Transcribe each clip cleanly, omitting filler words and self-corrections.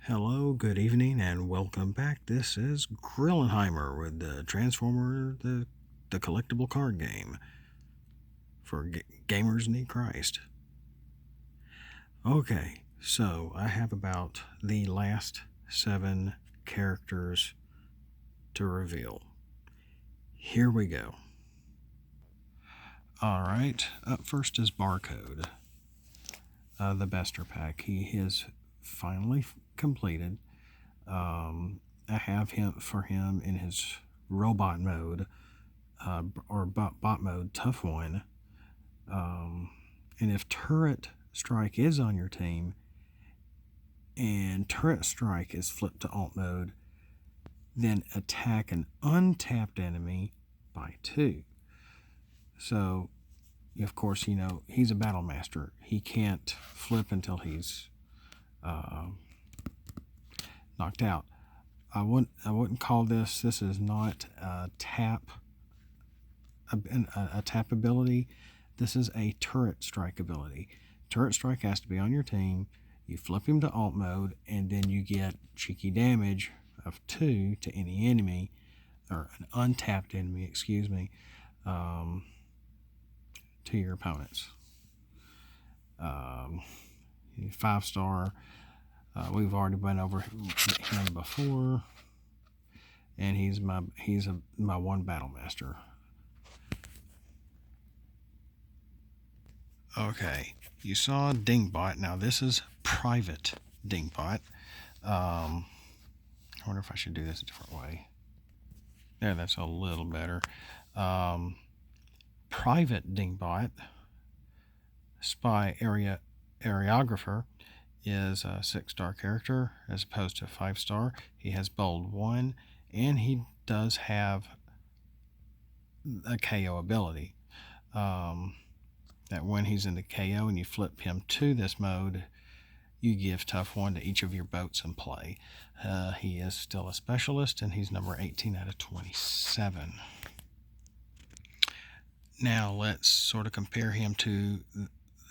Hello, good evening, and welcome back. This is Grillenheimer with the Transformer, the collectible card game for gamers need Christ. Okay, so I have about the last 7 characters to reveal. Here we go. Alright, up first is Barcode, the Bester Pack. He is finally completed. I have him in his robot mode, or bot mode, tough one. And if Turret Strike is on your team and Turret Strike is flipped to alt mode, then attack an untapped enemy by 2. So, of course, he's a battle master. He can't flip until he's knocked out. I wouldn't call this is not a tap ability. This is a turret strike ability. Turret strike has to be on your team. You flip him to alt mode, and then you get cheeky damage of 2 to any enemy, or an untapped enemy, to your opponents. 5-star. We've already been over him before, and he's my one battle master. Okay, you saw Dingbot. Now this is private Dingbot. I wonder if I should do this a different way. There, that's a little better. Private Dingbot, Spy Areographer, is a 6-star character as opposed to 5-star. He has bold 1, and he does have a KO ability. That when he's in the KO and you flip him to this mode, you give tough 1 to each of your boats in play. He is still a specialist, and he's number 18 out of 27. Now let's sort of compare him to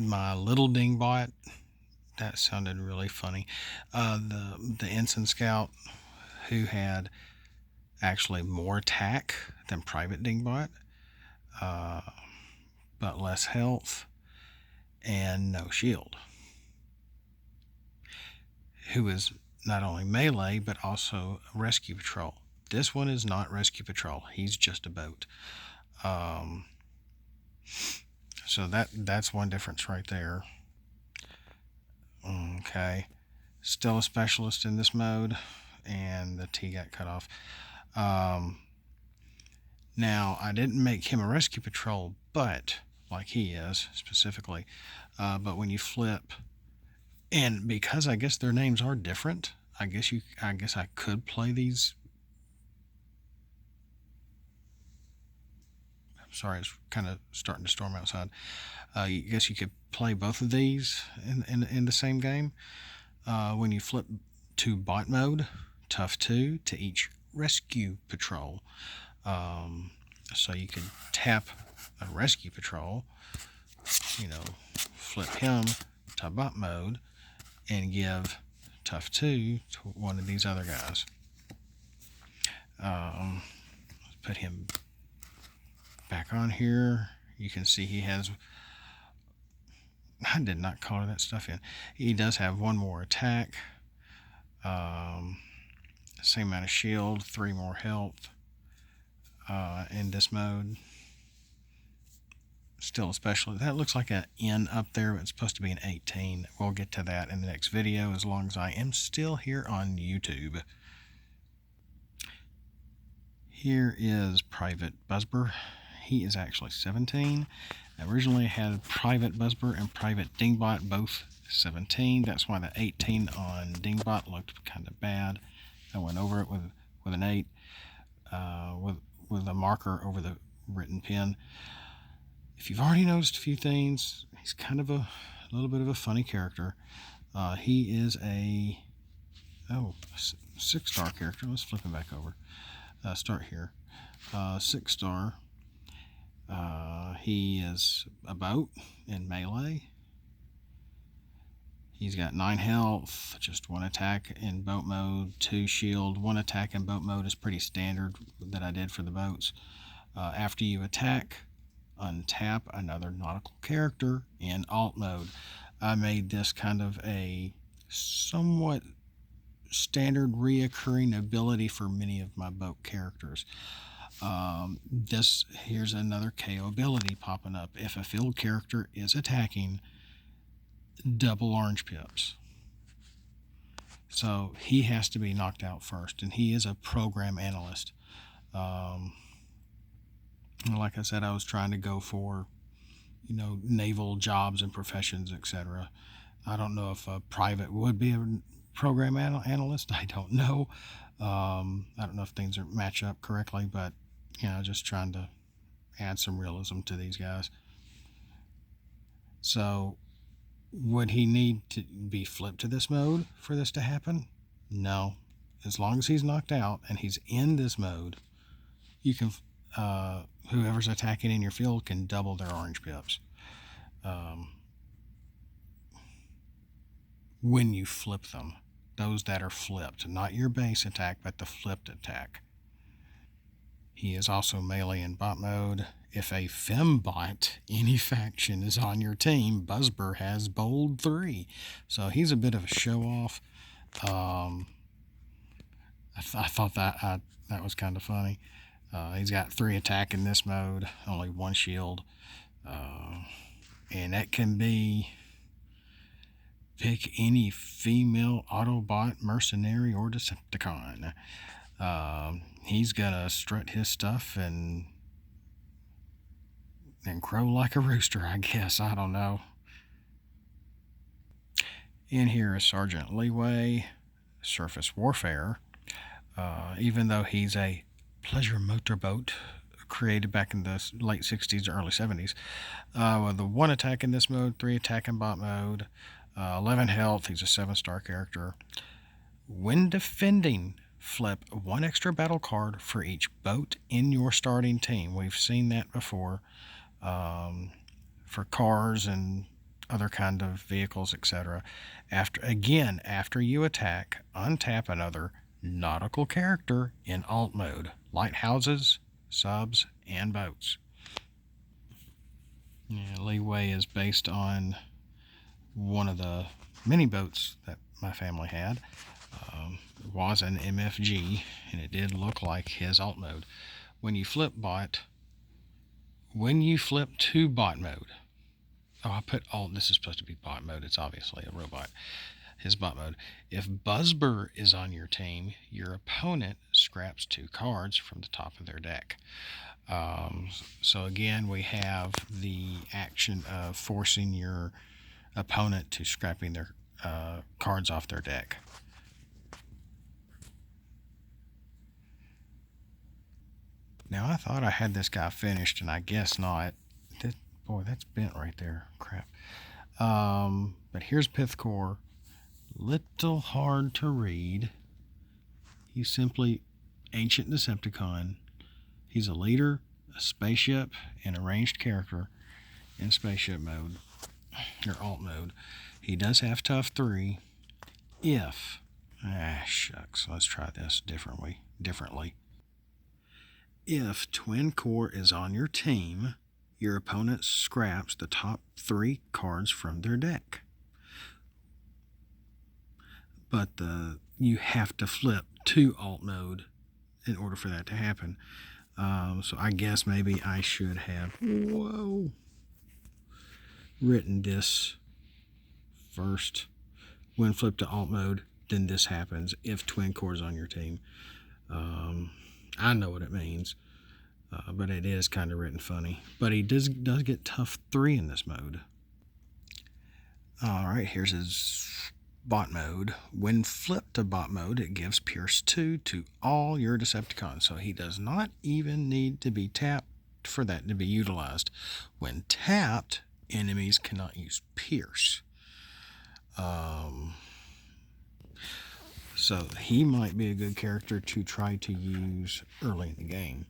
my little Dingbot. That sounded really funny. The Ensign Scout, who had actually more attack than Private Dingbot, but less health and no shield. Who is not only melee, but also rescue patrol. This one is not rescue patrol. He's just a boat. So that's one difference right there. Okay, still a specialist in this mode, and the T got cut off. Now, I didn't make him a rescue patrol, but like he is specifically, but when you flip, and because I guess their names are different, I guess I could play these. I'm sorry, it's kind of starting to storm outside. I guess you could play both of these in the same game. When you flip to bot mode, tough 2 to each rescue patrol. So you could tap a rescue patrol, flip him to bot mode, and give tough 2 to one of these other guys. Let's put him back on here. You can see he has, I did not color that stuff in. He does have 1 more attack, same amount of shield, 3 more health in this mode. Still a specialist. That looks like an N up there, but it's supposed to be an 18. We'll get to that in the next video, as long as I am still here on YouTube. Here is Private Buzzber. He is actually 17. I originally had Private Buzzber and Private Dingbot, both 17. That's why the 18 on Dingbot looked kind of bad. I went over it with an 8, with a marker over the written pen. If you've already noticed a few things, he's kind of a little bit of a funny character. He is a 6-star character. Let's flip him back over. Start here. 6-star. He is a boat in melee. He's got 9 health, just 1 attack in boat mode, 2 shield. 1 attack in boat mode is pretty standard that I did for the boats. After you attack, untap another nautical character in alt mode. I made this kind of a somewhat standard reoccurring ability for many of my boat characters. Here's another KO ability popping up. If a field character is attacking, double orange pips. So he has to be knocked out first, and he is a program analyst. Like I said, I was trying to go for, naval jobs and professions, etc. I don't know if a private would be a program analyst. I don't know. I don't know if things match up correctly, but just trying to add some realism to these guys. So would he need to be flipped to this mode for this to happen? No. As long as he's knocked out and he's in this mode, you can whoever's attacking in your field can double their orange pips when you flip them. Those that are flipped, not your base attack, but the flipped attack. He is also melee in bot mode. If a fembot, any faction, is on your team, Buzzber has bold 3. So he's a bit of a show-off. I thought that was kind of funny. He's got 3 attack in this mode, only 1 shield. And that can be pick any female Autobot, mercenary, or Decepticon. He's gonna strut his stuff and crow like a rooster, I guess. I don't know. In here is Sergeant Leeway, surface warfare. Even though he's a pleasure motorboat created back in the late 60s or early 70s, with the 1 attack in this mode, 3 attack in bot mode, 11 health. He's a 7-star character. When defending, flip 1 extra battle card for each boat in your starting team. We've seen that before for cars and other kind of vehicles, etc. After you attack, untap another nautical character in alt mode. Lighthouses, subs, and boats. Leeway is based on one of the mini boats that my family had. It was an MFG, and it did look like his alt mode. When you flip to bot mode, I put alt, this is supposed to be bot mode, it's obviously a robot, his bot mode. If Buzzber is on your team, your opponent scraps 2 cards from the top of their deck. So again, we have the action of forcing your opponent to scrapping their cards off their deck. Now, I thought I had this guy finished, and I guess not. Boy, that's bent right there. Crap. But here's Pith Core. Little hard to read. He's simply Ancient Decepticon. He's a leader, a spaceship, and a ranged character in spaceship mode, or alt mode. He does have tough 3. Shucks, let's try this differently. If Twin Core is on your team, your opponent scraps the top 3 cards from their deck. But you have to flip to alt mode in order for that to happen. So I guess maybe I should have written this first. When flipped to alt mode, then this happens if Twin Core is on your team. I know what it means, but it is kind of written funny. But he does get tough 3 in this mode. All right, here's his bot mode. When flipped to bot mode, it gives Pierce 2 to all your Decepticons. So he does not even need to be tapped for that to be utilized. When tapped, enemies cannot use Pierce. So he might be a good character to try to use early in the game.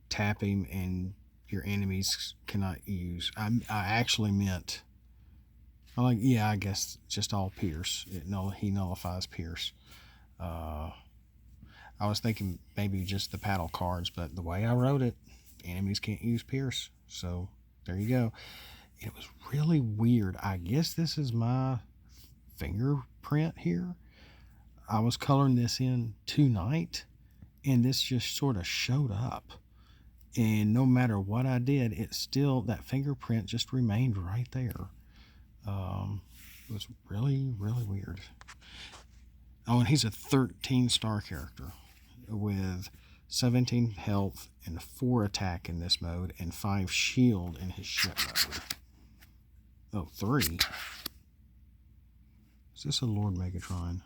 Tap him and your enemies cannot use. I actually meant Like, yeah, I guess just all Pierce. He nullifies Pierce. I was thinking maybe just the paddle cards, but the way I wrote it, enemies can't use Pierce. So there you go. It was really weird. I guess this is my fingerprint here. I was coloring this in tonight, and this just sort of showed up. And no matter what I did, it still, that fingerprint just remained right there. It was really, really weird. Oh, and he's a 13-star character with 17 health and 4 attack in this mode and 5 shield in his ship mode. Oh, 3. Is this a Lord Megatron?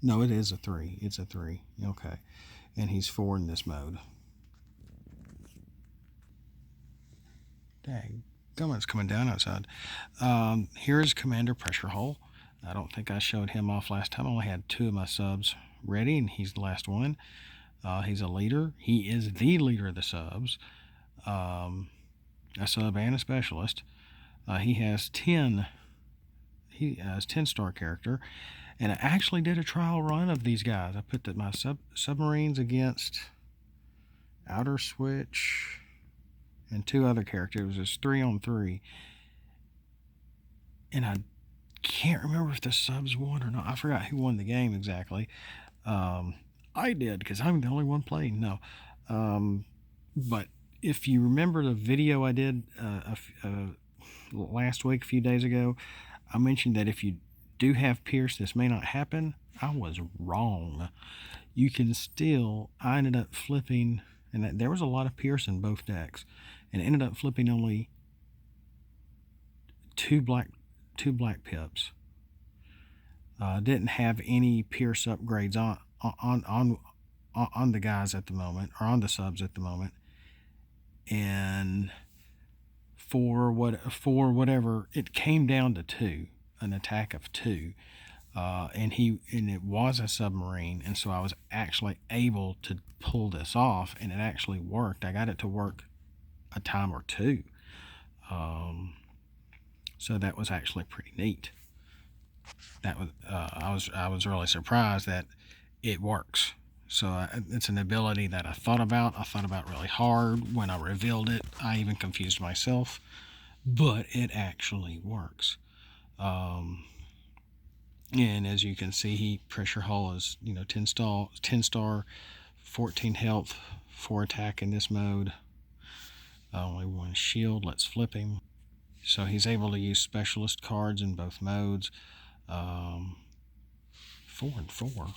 No, it is a 3. It's a 3. Okay. And he's 4 in this mode. Dang. It's coming down outside. Here's Commander Pressure Hull. I don't think I showed him off last time. I only had 2 of my subs ready, and he's the last one. He's a leader. He is the leader of the subs. A sub and a specialist. He has 10. He has 10-star character, and I actually did a trial run of these guys. I put my submarines against Outer Switch and 2 other characters. It was 3-on-3, and I can't remember if the subs won or not. I forgot who won the game exactly. I did, because I'm the only one playing. No, but if you remember the video I did last week, a few days ago, I mentioned that if you do have Pierce, this may not happen. I was wrong. You can still, I ended up flipping, and there was a lot of Pierce in both decks, and ended up flipping only two black pips. Didn't have any Pierce upgrades on the guys at the moment, or on the subs at the moment, and for whatever, it came down to 2, an attack of 2, and it was a submarine, and so I was actually able to pull this off, and it actually worked. I got it to work a time or 2, so that was actually pretty neat. That was I was really surprised that it works. So it's an ability that I thought about really hard. When I revealed it, I even confused myself, but it actually works. And as you can see, Pressure Hull is 10 star, 14 health, 4 attack in this mode. Only 1 shield. Let's flip him. So he's able to use specialist cards in both modes. 4 and 4.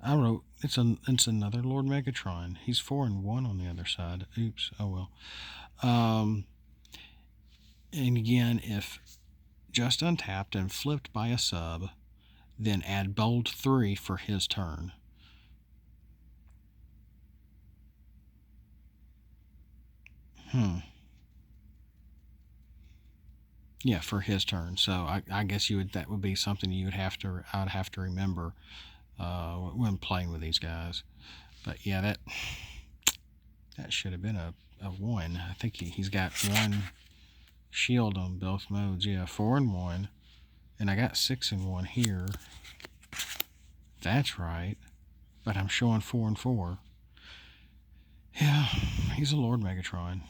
I wrote it's another Lord Megatron. He's 4 and 1 on the other side. Oops. Oh well. And again, if just untapped and flipped by a sub, then add bold 3 for his turn. Yeah, for his turn. So I guess that would be something I'd have to remember when playing with these guys. But yeah, that should have been a 1. I think he's got 1 shield on both modes. Yeah, 4 and 1, and I got 6 and 1 here. That's right, but I'm showing 4 and 4. Yeah, he's a Lord Megatron.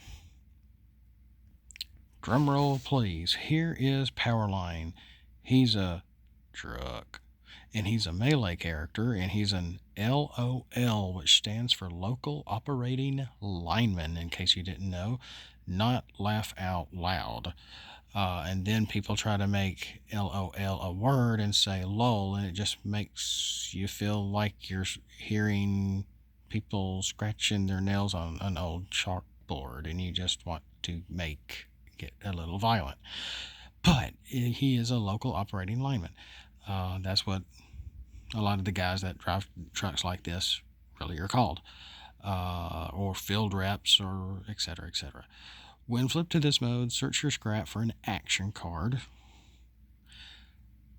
Drum roll, please. Here is Powerline. He's a truck, and he's a melee character, and he's an LOL, which stands for Local Operating Lineman, in case you didn't know, not laugh out loud. And then people try to make LOL a word and say LOL, and it just makes you feel like you're hearing people scratching their nails on an old chalkboard, and you just want to get a little violent. But he is a local operating lineman. That's what a lot of the guys that drive trucks like this really are called, or field reps, or etc., etc. When flipped to this mode, search your scrap for an action card.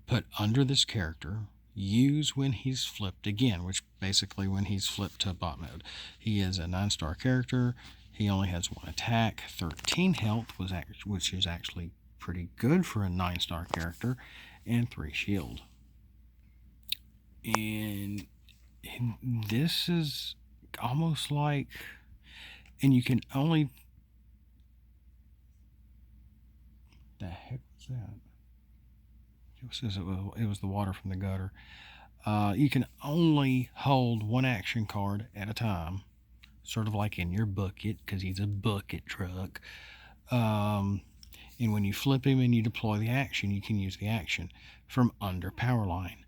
Put under this character, use when he's flipped again, which basically when he's flipped to bot mode. He is a 9-star character. He only has 1 attack, 13 health, which is actually pretty good for a 9-star character, and 3 shield. And this is almost like, and you can only, the heck was that? It says it was the water from the gutter. You can only hold 1 action card at a time, sort of like in your bucket, because he's a bucket truck. And when you flip him and you deploy the action, you can use the action from under power line.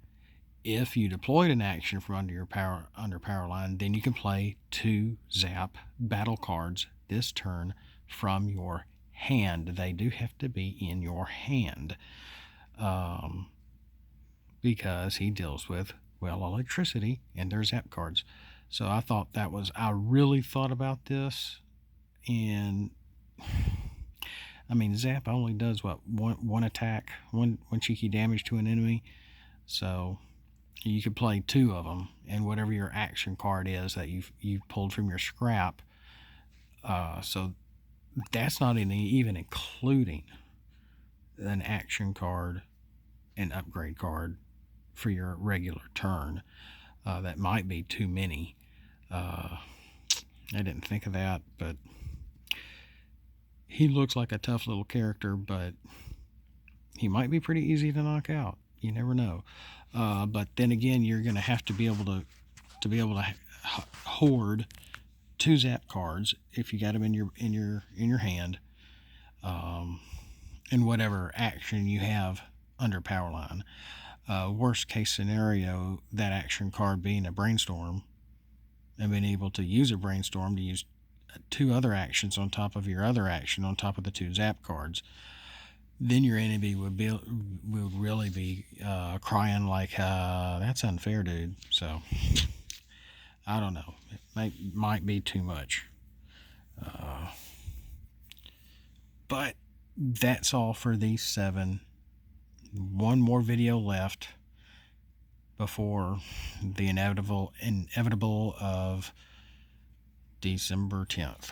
If you deployed an action from under power line, then you can play 2 zap battle cards this turn from your hand. They do have to be in your hand, because he deals with, well, electricity and their zap cards. So I thought that was, I really thought about this, and I mean, zap only does what, one attack, one cheeky damage to an enemy. So you could play 2 of them, and whatever your action card is that you've pulled from your scrap. So that's not even including an action card, an upgrade card for your regular turn. That might be too many. I didn't think of that, but he looks like a tough little character, but he might be pretty easy to knock out. You never know. But then again, you're going to have to be able to hoard 2 zap cards if you got them in your hand, and whatever action you have under power line. Worst case scenario, that action card being a brainstorm, and being able to use a brainstorm to use 2 other actions on top of your other action on top of the 2 zap cards. Then your enemy would really be crying like, that's unfair, dude. So I don't know. It might be too much. But that's all for these 7. 1 more video left before the inevitable of December 10th.